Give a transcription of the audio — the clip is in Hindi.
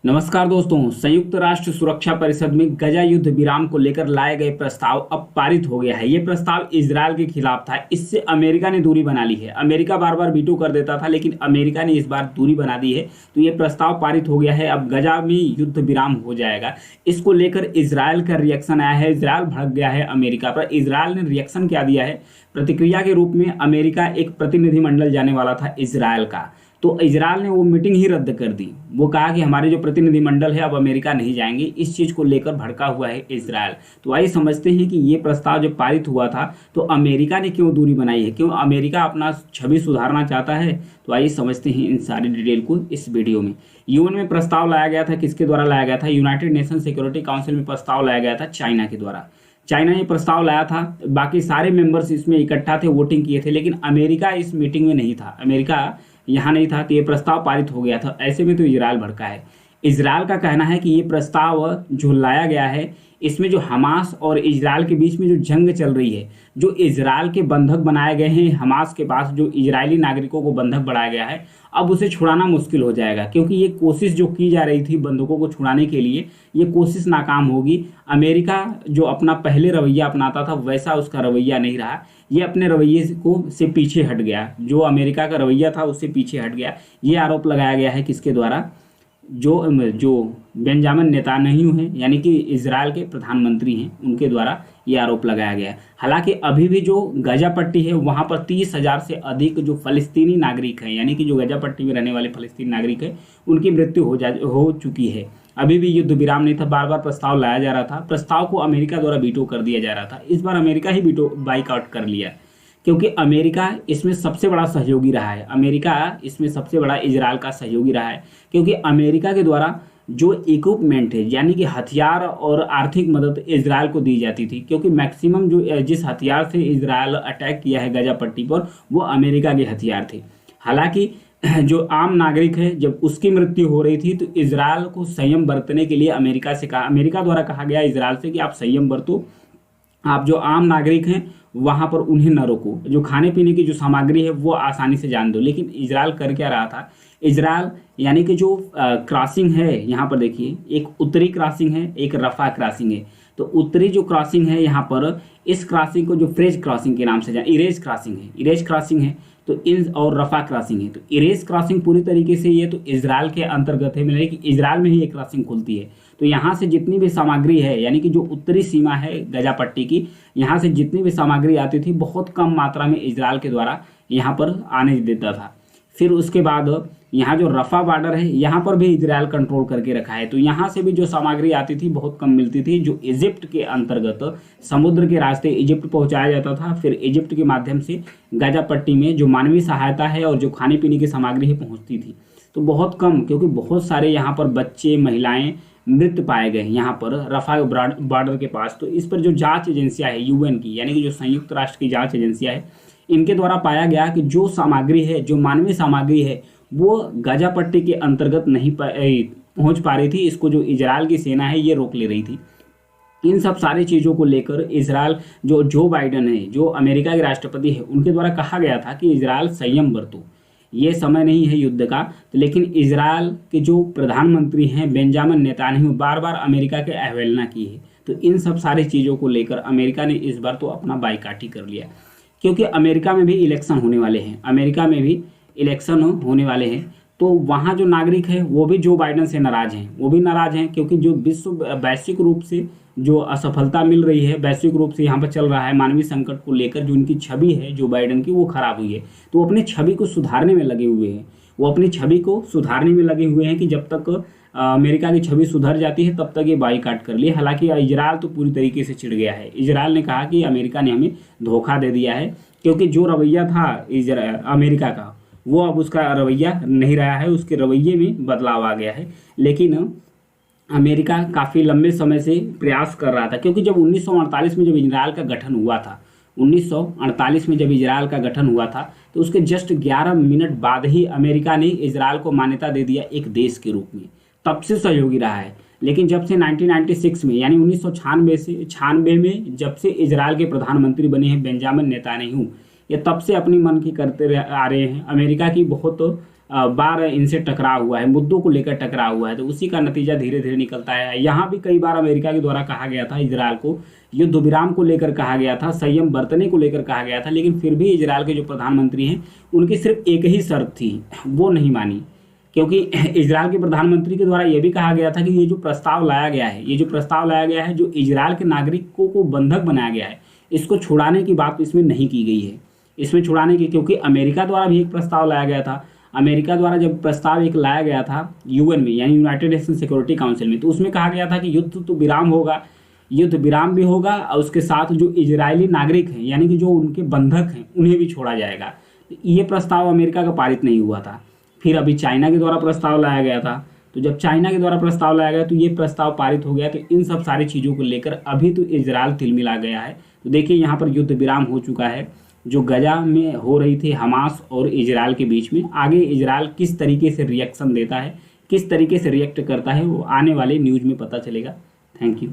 नमस्कार दोस्तों। संयुक्त राष्ट्र सुरक्षा परिषद में गजा युद्ध विराम को लेकर लाए गए प्रस्ताव अब पारित हो गया है। ये प्रस्ताव इजरायल के खिलाफ था। इससे अमेरिका ने दूरी बना ली है। अमेरिका बार बार वीटो कर देता था, लेकिन अमेरिका ने इस बार दूरी बना दी है। तो ये प्रस्ताव पारित हो गया है। अब गजा में युद्ध विराम हो जाएगा। इसको लेकर इजरायल का रिएक्शन आया है। इजरायल भड़क गया है अमेरिका पर। इजरायल ने रिएक्शन क्या दिया है? प्रतिक्रिया के रूप में अमेरिका एक प्रतिनिधिमंडल जाने वाला था इजरायल का, तो इजरायल ने वो मीटिंग ही रद्द कर दी। वो कहा कि हमारे जो प्रतिनिधिमंडल है अब अमेरिका नहीं जाएंगे। इस चीज़ को लेकर भड़का हुआ है इजरायल। तो आइए समझते हैं कि ये प्रस्ताव जब पारित हुआ था तो अमेरिका ने क्यों दूरी बनाई है, क्यों अमेरिका अपना छवि सुधारना चाहता है। तो आइए समझते हैं इन सारी डिटेल को इस वीडियो में। यूएन में प्रस्ताव लाया गया था। किसके द्वारा लाया गया था? यूनाइटेड नेशन सिक्योरिटी काउंसिल में प्रस्ताव लाया गया था चाइना के द्वारा। चाइना ने प्रस्ताव लाया था। बाकी सारे मेंबर्स इसमें इकट्ठा थे, वोटिंग किए थे, लेकिन अमेरिका इस मीटिंग में नहीं था। अमेरिका यहाँ नहीं था, तो ये प्रस्ताव पारित हो गया था। ऐसे में तो इजरायल भड़का है। इजरायल का कहना है कि ये प्रस्ताव जो लाया गया है, इसमें जो हमास और इजरायल के बीच में जो जंग चल रही है, जो इजरायल के बंधक बनाए गए हैं हमास के पास, जो इजरायली नागरिकों को बंधक बनाया गया है, अब उसे छुड़ाना मुश्किल हो जाएगा। क्योंकि ये कोशिश जो की जा रही थी बंधकों को छुड़ाने के लिए, ये कोशिश नाकाम होगी। अमेरिका जो अपना पहले रवैया अपनाता था वैसा उसका रवैया नहीं रहा। ये अपने रवैये को से पीछे हट गया। जो अमेरिका का रवैया था उससे पीछे हट गया। ये आरोप लगाया गया है किसके द्वारा? जो बेंजामिन नेतान्याहू हैं, यानी कि इजरायल के प्रधानमंत्री हैं, उनके द्वारा ये आरोप लगाया गया है। हालांकि अभी भी जो गजा पट्टी है वहाँ पर 30,000 से अधिक जो फ़लस्तीनी नागरिक हैं, यानी कि जो गजा पट्टी में रहने वाले फ़लस्तीनी नागरिक हैं, उनकी मृत्यु हो चुकी है। अभी भी युद्ध विराम नहीं था। बार बार प्रस्ताव लाया जा रहा था। प्रस्ताव को अमेरिका द्वारा वीटो कर दिया जा रहा था। इस बार अमेरिका ही वीटो बाइकआउट कर लिया, क्योंकि अमेरिका इसमें सबसे बड़ा सहयोगी रहा है। अमेरिका इसमें सबसे बड़ा इजरायल का सहयोगी रहा है, क्योंकि अमेरिका के द्वारा जो इक्विपमेंट है, यानी कि हथियार और आर्थिक मदद इजरायल को दी जाती थी। क्योंकि मैक्सिमम जो जिस हथियार से इजरायल अटैक किया है गजा पट्टी पर, वो अमेरिका के हथियार थे। हालांकि जो आम नागरिक है, जब उसकी मृत्यु हो रही थी तो इजरायल को संयम बरतने के लिए अमेरिका द्वारा कहा गया इजरायल से कि आप संयम बरतो। आप जो आम नागरिक हैं वहाँ पर उन्हें न रोको। जो खाने पीने की जो सामग्री है वो आसानी से जान दो। लेकिन इजरायल कर क्या रहा था? इजरायल यानी कि जो क्रॉसिंग है, यहाँ पर देखिए, एक उत्तरी क्रॉसिंग है, एक रफा क्रॉसिंग है। तो उत्तरी जो क्रॉसिंग है यहाँ पर, इस क्रॉसिंग को जो फ्रेज क्रॉसिंग के नाम से इरेज क्रॉसिंग है। तो इन और रफा क्रॉसिंग है। तो इरेज क्रॉसिंग पूरी तरीके से ये तो इजरायल के अंतर्गत है, मतलब कि इजरायल में ही ये क्रॉसिंग खुलती है। तो यहाँ से जितनी भी सामग्री है, यानी कि जो उत्तरी सीमा है गजा पट्टी की, यहाँ से जितनी भी सामग्री आती थी बहुत कम मात्रा में इजरायल के द्वारा यहाँ पर आने देता था। फिर उसके बाद यहाँ जो रफा बॉर्डर है, यहाँ पर भी इजरायल कंट्रोल करके रखा है। तो यहाँ से भी जो सामग्री आती थी बहुत कम मिलती थी, जो इजिप्ट के अंतर्गत समुद्र के रास्ते इजिप्ट पहुँचाया जाता था। फिर इजिप्ट के माध्यम से गजा पट्टी में जो मानवीय सहायता है और जो खाने पीने की सामग्री है पहुँचती थी। तो बहुत कम, क्योंकि बहुत सारे यहाँ पर बच्चे महिलाएँ मृत पाए गए यहाँ पर रफा बॉर्डर के पास। तो इस पर जो जांच एजेंसियाँ है यूएन की, यानी कि जो संयुक्त राष्ट्र की जांच एजेंसियाँ है, इनके द्वारा पाया गया कि जो सामग्री है, जो मानवीय सामग्री है, वो गजा पट्टी के अंतर्गत नहीं पहुँच पा रही थी। इसको जो इजरायल की सेना है ये रोक ले रही थी। इन सब सारी चीज़ों को लेकर इजरायल, जो बाइडन है, जो अमेरिका के राष्ट्रपति है, उनके द्वारा कहा गया था कि इजरायल संयम बरतो, ये समय नहीं है युद्ध का। तो लेकिन इजरायल के जो प्रधानमंत्री हैं बेंजामिन नेतान्याहू, बार बार अमेरिका के अवहेलना की है। तो इन सब सारी चीज़ों को लेकर अमेरिका ने इस बार तो अपना बाइकाट ही कर लिया, क्योंकि अमेरिका में भी इलेक्शन होने वाले हैं। तो वहाँ जो नागरिक है वो भी जो बाइडन से नाराज़ हैं, क्योंकि जो वैश्विक रूप से जो असफलता मिल रही है, वैश्विक रूप से यहाँ पर चल रहा है मानवीय संकट को लेकर, जो उनकी छवि है जो बाइडन की, वो खराब हुई है। तो वो अपनी छवि को सुधारने में लगे हुए हैं कि जब तक अमेरिका की छवि सुधर जाती है तब तक ये बाइकाट कर लिए। हालांकि इजरायल तो पूरी तरीके से चिढ़ गया है। इजरायल ने कहा कि अमेरिका ने हमें धोखा दे दिया है, क्योंकि जो रवैया था अमेरिका का, वो अब उसका रवैया नहीं रहा है, उसके रवैये में बदलाव आ गया है। लेकिन अमेरिका काफ़ी लंबे समय से प्रयास कर रहा था, क्योंकि जब 1948 में जब इजरायल का गठन हुआ था, 1948 में जब इजरायल का गठन हुआ था, तो उसके जस्ट 11 मिनट बाद ही अमेरिका ने इजरायल को मान्यता दे दिया एक देश के रूप में। तब से सहयोगी रहा है। लेकिन जब से 1996 में, यानी 1996 में जब से इजरायल के प्रधानमंत्री बने हैं बेंजामिन नेतान्याहू, ये तब से अपनी मन की करते आ रहे हैं। अमेरिका की बहुत बार इनसे टकराव हुआ है, मुद्दों को लेकर टकराव हुआ है, तो उसी का नतीजा धीरे धीरे निकलता है। यहाँ भी कई बार अमेरिका के द्वारा कहा गया था इजरायल को, युद्ध विराम को लेकर कहा गया था, संयम बरतने को लेकर कहा गया था, लेकिन फिर भी इजरायल के जो प्रधानमंत्री हैं उनकी सिर्फ एक ही शर्त थी, वो नहीं मानी। क्योंकि इजरायल के प्रधानमंत्री के द्वारा यह भी कहा गया था कि ये जो प्रस्ताव लाया गया है, ये जो प्रस्ताव लाया गया है, जो इजरायल के नागरिकों को बंधक बनाया गया है, इसको छुड़ाने की बात इसमें नहीं की गई है। इसमें छुड़ाने की, क्योंकि अमेरिका द्वारा भी एक प्रस्ताव लाया गया था। अमेरिका द्वारा जब प्रस्ताव एक लाया गया था यूएन में, यानी यूनाइटेड नेशन सिक्योरिटी काउंसिल में, तो उसमें कहा गया था कि युद्ध तो विराम होगा, युद्ध विराम भी होगा, और उसके साथ जो इजरायली नागरिक हैं, यानी कि जो उनके बंधक हैं, उन्हें भी छोड़ा जाएगा। ये प्रस्ताव अमेरिका का पारित नहीं हुआ था। फिर अभी चाइना के द्वारा प्रस्ताव लाया गया था, तो जब चाइना के द्वारा प्रस्ताव लाया गया तो ये प्रस्ताव पारित हो गया। तो इन सब सारी चीज़ों को लेकर अभी तो इजरायल तिलमिला गया है। तो देखिए यहाँ पर युद्ध विराम हो चुका है, जो गजा में हो रही थी हमास और इजरायल के बीच में। आगे इजरायल किस तरीके से रिएक्शन देता है, किस तरीके से रिएक्ट करता है, वो आने वाले न्यूज़ में पता चलेगा। Thank you.